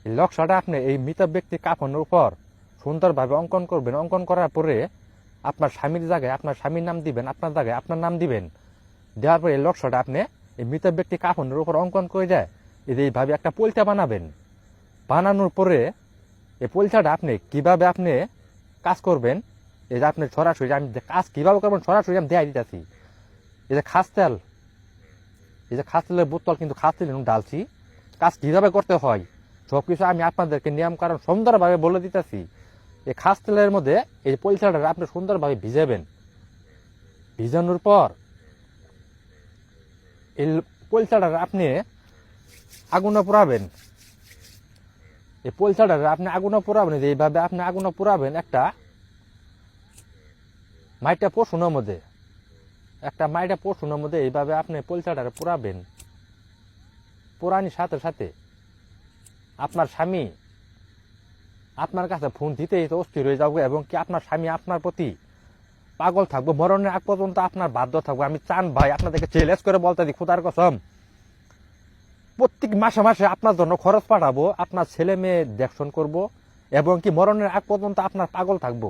এই নকশাটা আপনি এই মৃত ব্যক্তির কাফনের উপর সুন্দরভাবে অঙ্কন করবেন। অঙ্কন করার পরে আপনার স্বামীর জায়গায় আপনার স্বামীর নাম দিবেন, আপনার জায়গায় আপনার নাম দিবেন। দেওয়ার পরে এই নকশাটা আপনি এই মৃত ব্যক্তি কাফনের উপর অঙ্কন করে যায় এইভাবে একটা পলটা বানাবেন। বানানোর পরে এই পলটাটা আপনি কিভাবে আপনি কাজ করবেন, এই যে আপনি সরাসরি আমি কাজ কিভাবে করবেন সরাসরি আমি দেখাই দিতেছি। এই যে খাস তেল, এই যে খাস তেলের বোতল কিন্তু খাস তেল ডালছি, কাজ কিভাবে করতে হয় সবকিছু আমি আপনাদেরকে নিয়ম কারণ সুন্দরভাবে বলে দিতেছি। এই খাস তেলের মধ্যে এই পলটাটা আপনি সুন্দরভাবে ভিজাবেন। ভিজানোর পর এই পলটাটা আপনি আগুনে পোড়াবেন। এই পলটাটা আপনি আগুনে পোড়াবেন, এইভাবে আপনি আগুনে পোড়াবেন একটা মাইটা পোষণের মধ্যে, একটা মাইটা পোষণের মধ্যে এইভাবে আপনি পলটাটা পোড়াবেন। পোড়ানির সাথে সাথে আপনার স্বামী আপনার কাছে ফোন দিতেই তো অস্থির হয়ে যাবো এবং কি আপনার স্বামী আপনার প্রতি পাগল থাকবো, মরণের আগ পর্যন্ত আপনার বাধ্য থাকবো। আমি চান ভাই আপনাদেরকে চ্যালেঞ্জ করে বলতে দিই খোদার কসম, প্রত্যেক মাসে মাসে আপনার জন্য খরচ পাঠাবো, আপনার ছেলে মেয়ে দেখশন করবো এবং কি মরণের আগ পর্যন্ত আপনার পাগল থাকবো।